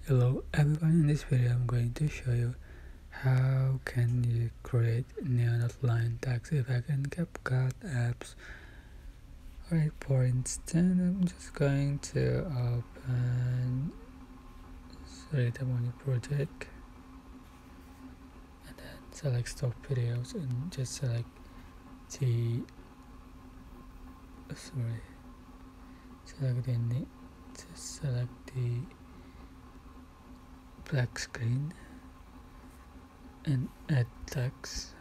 Hello everyone, in this video I'm going to show you how can you create neon outline text effect in CapCut apps. Alright, for instance, I'm just going to open the money project and then select stock videos and just select the select the black screen and add text.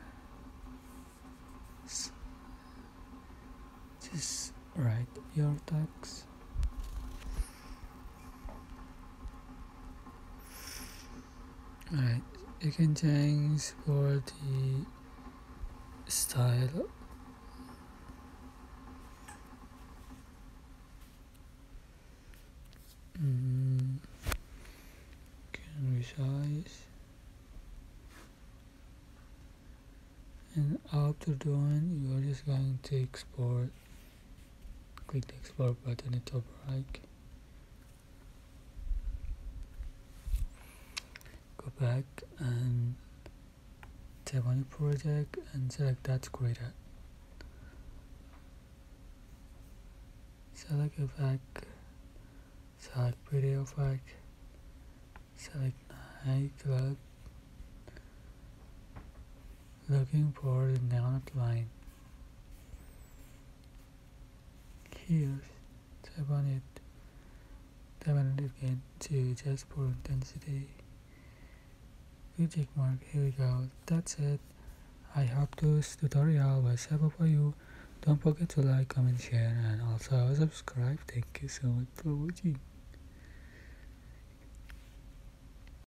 Just write your text. Alright, you can change for the style. Can resize, and after doing, you are just going to export. Click the export button at the top right. Go back and tap on the project and select that's created. Select effect, select video effect, select nightclub. Looking for the neon outline. Here, tap on it. Tap on it again to adjust for intensity. Click check mark. Here we go. That's it. I hope this tutorial was helpful for you. Don't forget to like, comment, share, and also subscribe. Thank you so much for watching.